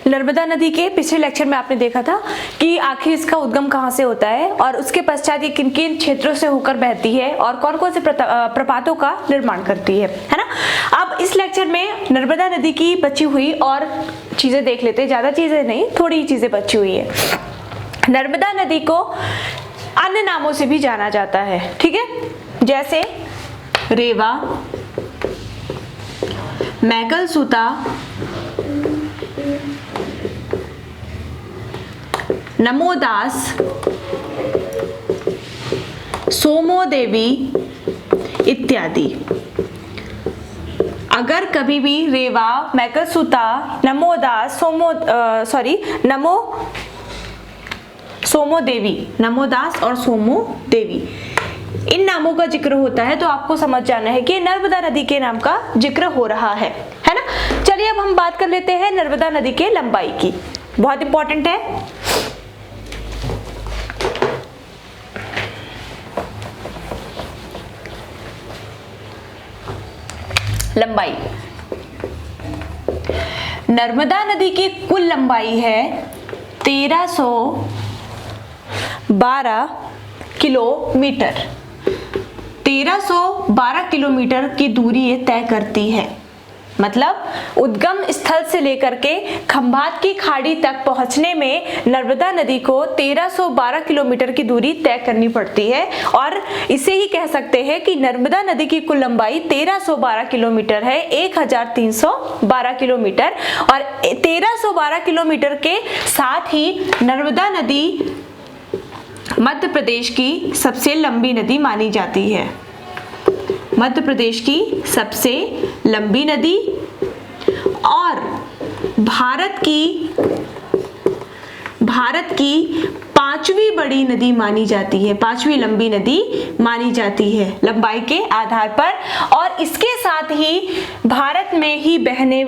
नर्मदा नदी के पिछले लेक्चर में आपने देखा था कि आखिर इसका उद्गम कहाँ से होता है और उसके पश्चात ये किन किन क्षेत्रों से होकर बहती है और कौन कौन से प्रपातों का निर्माण करती है ना। अब इस लेक्चर में नर्मदा नदी की बची हुई और चीजें देख लेते हैं, ज्यादा चीजें नहीं, थोड़ी चीजें बची हुई है। नर्मदा नदी को अन्य नामों से भी जाना जाता है, ठीक है, जैसे रेवा, मैकलसुता, नमोदास, सोमोदेवी इत्यादि। अगर कभी भी रेवा, मैकलसुता, नमोदास, नमोदास और सोमोदेवी इन नामों का जिक्र होता है तो आपको समझ जाना है कि नर्मदा नदी के नाम का जिक्र हो रहा है ना। चलिए अब हम बात कर लेते हैं नर्मदा नदी के लंबाई की, बहुत इंपॉर्टेंट है। लंबाई, नर्मदा नदी की कुल लंबाई है 1312 किलोमीटर। 1312 किलोमीटर की दूरी ये तय करती है, मतलब उद्गम स्थल से लेकर के खंभात की खाड़ी तक पहुंचने में नर्मदा नदी को 1312 किलोमीटर की दूरी तय करनी पड़ती है और इसे ही कह सकते हैं कि नर्मदा नदी की कुल लंबाई 1312 किलोमीटर है, 1312 किलोमीटर। और 1312 किलोमीटर के साथ ही नर्मदा नदी मध्य प्रदेश की सबसे लंबी नदी मानी जाती है। मध्य प्रदेश की सबसे लंबी नदी और भारत की पांचवी बड़ी नदी मानी जाती है, पांचवी लंबी नदी मानी जाती है लंबाई के आधार पर। और इसके साथ ही भारत में ही बहने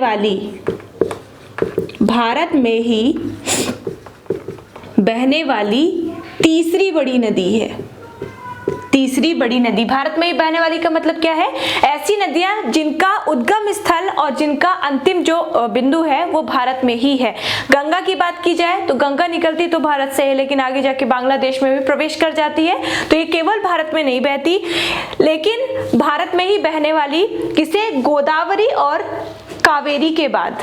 वाली तीसरी बड़ी नदी है। तीसरी बड़ी नदी भारत में ही बहने वाली का मतलब क्या है? ऐसी नदियां जिनका उद्गम स्थल और जिनका अंतिम जो बिंदु है वो भारत में ही है। गंगा की बात की जाए तो गंगा निकलती तो भारत से है, लेकिन आगे जाके बांग्लादेश में भी प्रवेश कर जाती है, तो ये केवल भारत में नहीं बहती, लेकिन भारत में ही बहने वाली किसे? गोदावरी और कावेरी के बाद।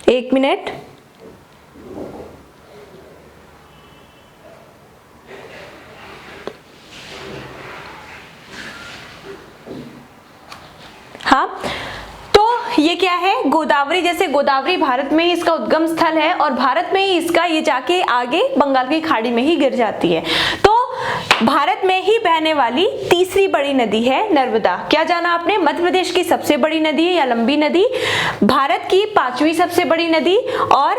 एक मिनट, हाँ, तो ये क्या है? गोदावरी। जैसे गोदावरी भारत में ही इसका उद्गम स्थल है और भारत में ही इसका ये जाके आगे बंगाल की खाड़ी में ही गिर जाती है, तो भारत में ही बहने वाली तीसरी बड़ी नदी है नर्मदा। क्या जाना आपने? मध्य प्रदेश की सबसे बड़ी नदी या लंबी नदी, भारत की पांचवी सबसे बड़ी नदी, और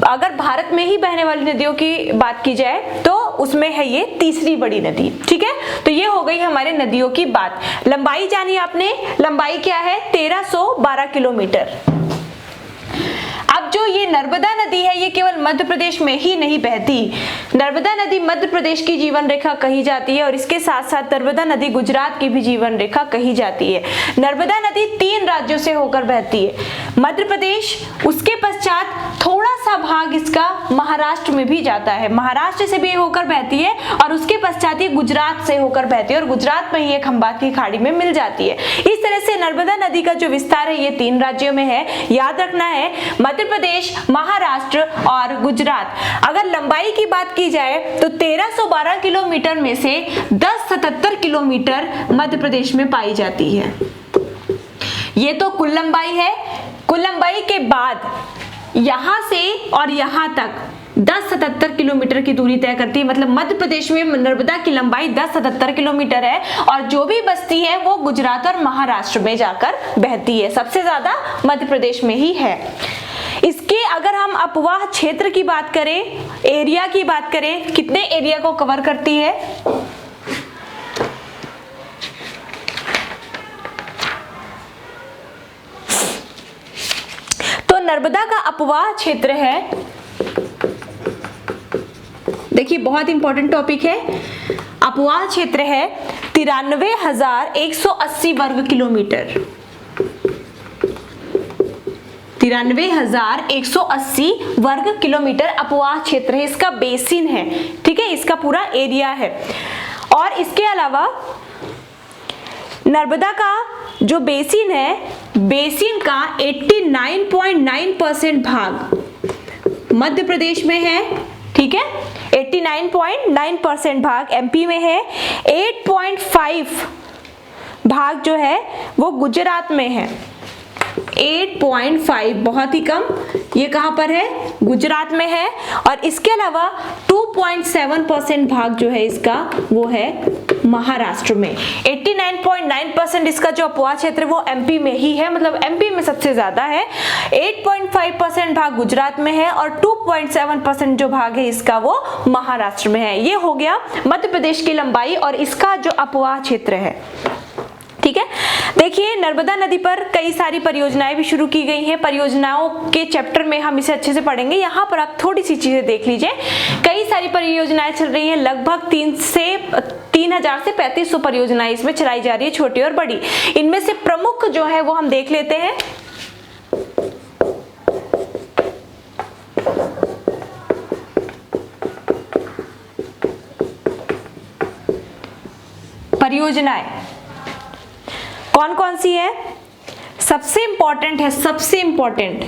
अगर भारत में ही बहने वाली नदियों की बात की जाए तो उसमें है ये तीसरी बड़ी नदी। ठीक है, तो ये हो गई हमारे नदियों की बात। लंबाई जानी आपने, लंबाई क्या है? 1312 किलोमीटर। अब जो ये नर्मदा नदी है ये केवल मध्य प्रदेश में ही नहीं बहती। नर्मदा नदी मध्य प्रदेश की जीवन रेखा कही जाती है और इसके साथ साथ नर्मदा नदी गुजरात की भी जीवन रेखा कही जाती है। नर्मदा नदी 3 राज्यों से होकर बहती है, मध्य प्रदेश, उसके पश्चात थोड़ा सा भाग इसका महाराष्ट्र में भी जाता है, महाराष्ट्र से भी होकर बहती है, और उसके पश्चात ये गुजरात से होकर बहती है और गुजरात में ही खंभात की खाड़ी में मिल जाती है। इस तरह से नर्मदा नदी का जो विस्तार है ये 3 राज्यों में है। याद रखना है, मध्य प्रदेश, महाराष्ट्र और गुजरात। अगर लंबाई की बात की जाए तो 1312 किलोमीटर में से 1077 किलोमीटर मध्य प्रदेश में पाई जाती है। ये तो कुल लंबाई है। कुल लंबाई के बाद यहां से और यहां तक 1077 किलोमीटर की दूरी तय करती है, मतलब मध्य प्रदेश में नर्मदा की लंबाई 1077 किलोमीटर है और जो भी बसती है वो गुजरात और महाराष्ट्र में जाकर बहती है। सबसे ज्यादा मध्य प्रदेश में ही है। इसके अगर हम अपवाह क्षेत्र की बात करें, एरिया की बात करें, कितने एरिया को कवर करती है? तो नर्मदा का अपवाह क्षेत्र है, देखिए बहुत इंपॉर्टेंट टॉपिक है, अपवाह क्षेत्र है 93,180 वर्ग किलोमीटर। 93,180 वर्ग किलोमीटर अपवाह क्षेत्र है, इसका बेसिन है, ठीक है, इसका पूरा एरिया है। और इसके अलावा नर्मदा का जो बेसिन है, बेसिन का 89.9% भाग मध्य प्रदेश में है, ठीक है, 89.9% भाग एमपी में है, 8.5 भाग जो है वो गुजरात में है। 8.5 बहुत ही कम, ये कहां पर है, गुजरात में है। और इसके अलावा 2.7% भाग जो है इसका वो है महाराष्ट्र में। 89.9% इसका जो अपवाह क्षेत्र वो एमपी में ही है, मतलब एमपी में सबसे ज्यादा है। 8.5% भाग गुजरात में है और 2.7% जो भाग है इसका वो महाराष्ट्र में है। ये हो गया मध्य प्रदेश की लंबाई और इसका जो अपवाह क्षेत्र है, ठीक है। देखिए नर्मदा नदी पर कई सारी परियोजनाएं भी शुरू की गई हैं। परियोजनाओं के चैप्टर में हम इसे अच्छे से पढ़ेंगे। यहाँ पर आप थोड़ी सी चीजें देख लीजिए। कई सारी परियोजनाएं चल रही हैं, लगभग 3,000 से 3,500 परियोजनाएं इसमें चलाई जा रही है, छोटी और बड़ी। इनमें से प्रमुख जो है वो हम देख लेते हैं। परियोजनाएं कौन कौन सी है? सबसे इंपॉर्टेंट है, सबसे इंपॉर्टेंट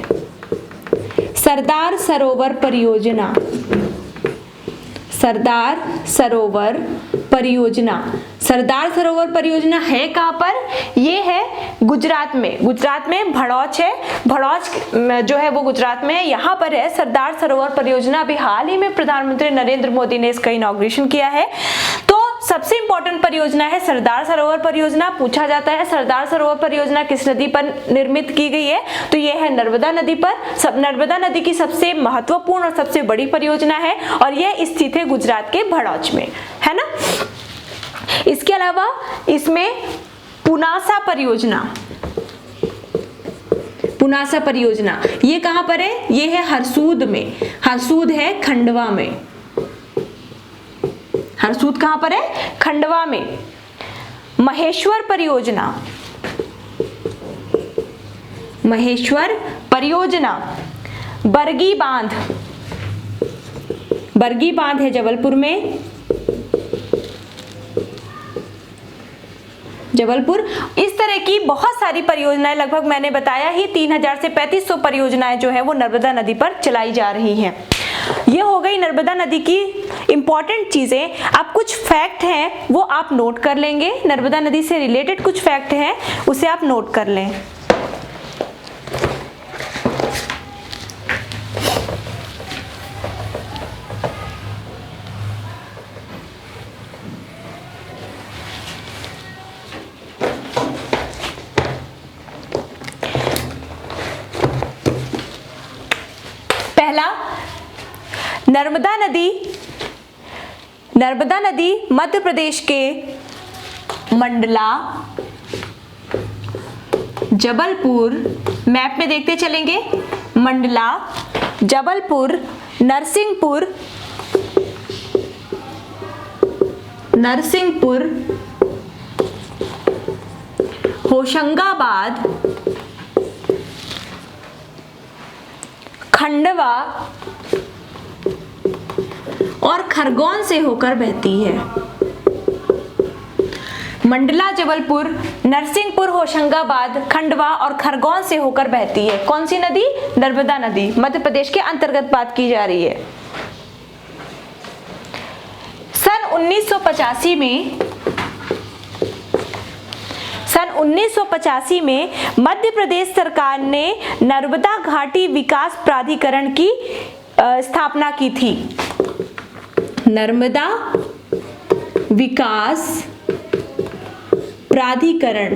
सरदार सरोवर परियोजना। सरदार सरोवर परियोजना, सरदार सरोवर परियोजना है कहां पर? ये है गुजरात में। गुजरात में भड़ौच है, भड़ौच जो है वो गुजरात में है, यहाँ पर है सरदार सरोवर परियोजना। अभी हाल ही में प्रधानमंत्री नरेंद्र मोदी ने इसका इनॉग्रेशन किया है। तो सबसे इंपॉर्टेंट परियोजना है सरदार सरोवर परियोजना। पूछा जाता है सरदार सरोवर परियोजना किस नदी पर निर्मित की गई है, तो यह है नर्मदा नदी पर। नर्मदा नदी की सबसे महत्वपूर्ण और सबसे बड़ी परियोजना है और यह स्थित है गुजरात के भड़ौच में, है ना। इसके अलावा इसमें पुनासा परियोजना, पुनासा परियोजना ये कहां पर है? ये है हरसूद में। हरसूद है खंडवा में। हरसूद कहां पर है? खंडवा में। महेश्वर परियोजना, महेश्वर परियोजना बरगी बांध, बरगी बांध है जबलपुर में। जबलपुर। इस तरह की बहुत सारी परियोजनाएं, लगभग मैंने बताया ही 3,000 से 3,500 परियोजनाएं जो है वो नर्मदा नदी पर चलाई जा रही हैं। ये हो गई नर्मदा नदी की इंपॉर्टेंट चीजें। अब कुछ फैक्ट हैं वो आप नोट कर लेंगे, नर्मदा नदी से रिलेटेड कुछ फैक्ट हैं उसे आप नोट कर लें। पहला, नर्मदा नदी मध्य प्रदेश के मंडला, जबलपुर, मैप में देखते चलेंगे, मंडला, जबलपुर, नरसिंहपुर, होशंगाबाद, खंडवा और खरगोन से होकर बहती है। मंडला, जबलपुर, नरसिंहपुर, होशंगाबाद, खंडवा और खरगोन से होकर बहती है। कौन सी नदी? नर्मदा नदी, मध्य प्रदेश के अंतर्गत बात की जा रही है। सन 1985 में मध्य प्रदेश सरकार ने नर्मदा घाटी विकास प्राधिकरण की स्थापना की थी। नर्मदा विकास प्राधिकरण,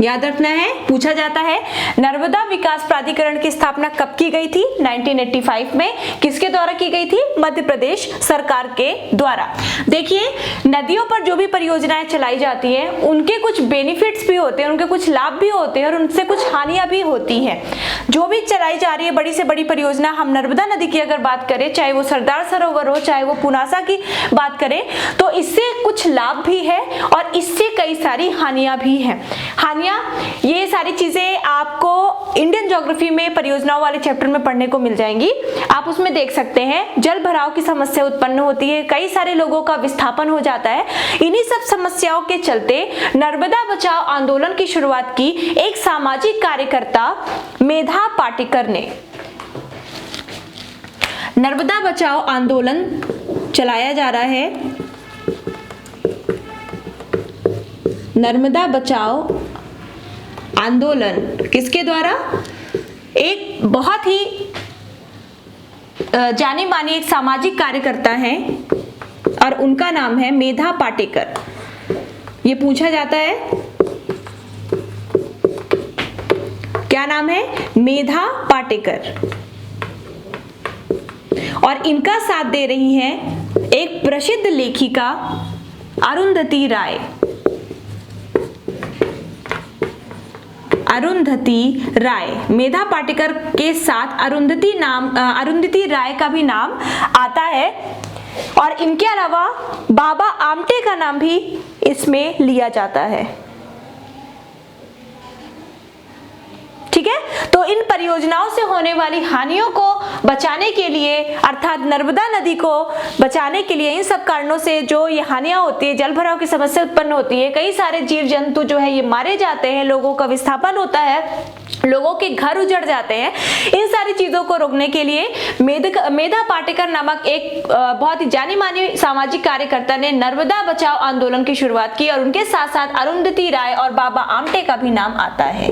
याद रखना है, पूछा जाता है। नर्मदा विकास प्राधिकरण की स्थापना कब की गई थी? 1985 में। किसके द्वारा की गई थी? मध्य प्रदेश सरकार के द्वारा। देखिए, नदियों पर जो भी परियोजनाएं चलाई जाती हैं उनके कुछ बेनिफिट्स भी होते हैं, उनके कुछ लाभ भी होते हैं और उनसे कुछ हानियां भी होती हैं। जो भी चलाई जा रही है बड़ी से बड़ी परियोजना, हम नर्मदा नदी की अगर बात करें, चाहे वो सरदार सरोवर हो, चाहे वो पुनासा की बात करें, तो इससे कुछ लाभ भी है और इससे कई सारी हानियां भी हैं। हानियां, ये सारी चीजें आपको इंडियन ज्योग्राफी में परियोजनाओं वाले चैप्टर में पढ़ने को मिल जाएंगी। आप उसमें देख सकते हैं जल भराव की समस्या उत्पन्न होती है, कई सारे लोगों का विस्थापन हो जाता है। इन्हीं सब समस्याओं के चलते नर्मदा बचाओ आंदोलन की शुरुआत की एक सामाजिक कार्यकर्ता मेधा पाटेकर ने। नर्मदा बचाओ आंदोलन चलाया जा रहा है, नर्मदा बचाओ आंदोलन किसके द्वारा? एक बहुत ही जानी मानी एक सामाजिक कार्यकर्ता हैं और उनका नाम है मेधा पाटेकर। ये पूछा जाता है, क्या नाम है? मेधा पाटेकर। और इनका साथ दे रही हैं एक प्रसिद्ध लेखिका अरुंधति राय। अरुंधति राय, मेधा पाटेकर के साथ अरुंधति राय का भी नाम आता है और इनके अलावा बाबा आमटे का नाम भी इसमें लिया जाता है। ठीक है, तो इन परियोजनाओं से होने वाली हानियों को बचाने के लिए, अर्थात नर्मदा नदी को बचाने के लिए, इन सब कारणों से जो ये हानियां होती है, जल भराव की समस्या उत्पन्न होती है, कई सारे जीव जंतु जो है ये मारे जाते हैं, लोगों का विस्थापन होता है, लोगों के घर उजड़ जाते हैं। इन सारी चीजों को रोकने के लिए मेधा पाटेकर नामक एक बहुत ही जानी मानी सामाजिक कार्यकर्ता ने नर्मदा बचाओ आंदोलन की शुरुआत की और उनके साथ साथ अरुंधति राय और बाबा आमटे का भी नाम आता है,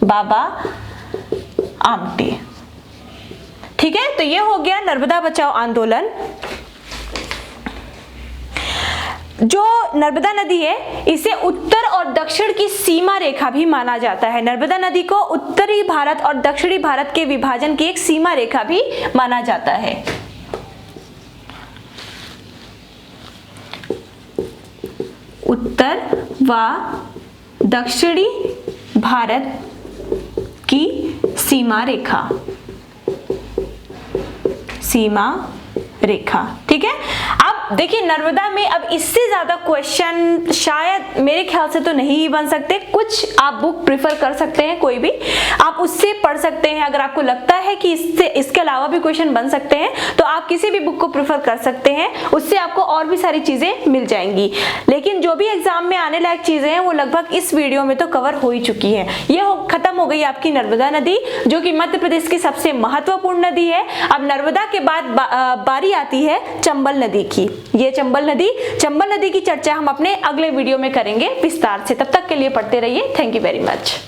बाबा आमटे। ठीक है, तो ये हो गया नर्मदा बचाओ आंदोलन। जो नर्मदा नदी है इसे उत्तर और दक्षिण की सीमा रेखा भी माना जाता है। नर्मदा नदी को उत्तरी भारत और दक्षिणी भारत के विभाजन की एक सीमा रेखा भी माना जाता है। उत्तर व दक्षिणी भारत की सीमा रेखा, सीमा रेखा। ठीक है, अब देखिए नर्मदा में अब इससे ज्यादा क्वेश्चन शायद मेरे ख्याल से तो नहीं ही बन सकते। कुछ आप बुक प्रिफर कर सकते हैं, कोई भी आप उससे पढ़ सकते हैं। अगर आपको लगता है कि इसके अलावा भी क्वेश्चन बन सकते हैं तो आप किसी भी बुक को प्रिफर कर सकते हैं, उससे आपको और भी सारी चीजें मिल जाएंगी। लेकिन जो भी एग्जाम में आने लायक चीजें हैं वो लगभग इस वीडियो में तो कवर हो ही चुकी है। ये खत्म हो गई आपकी नर्मदा नदी, जो कि मध्य प्रदेश की सबसे महत्वपूर्ण नदी है। अब नर्मदा के बाद बारी आती है चंबल नदी की। ये चंबल नदी की चर्चा हम अपने अगले वीडियो में करेंगे विस्तार से। तब तक के लिए पढ़ते रहिए। Thank you very much.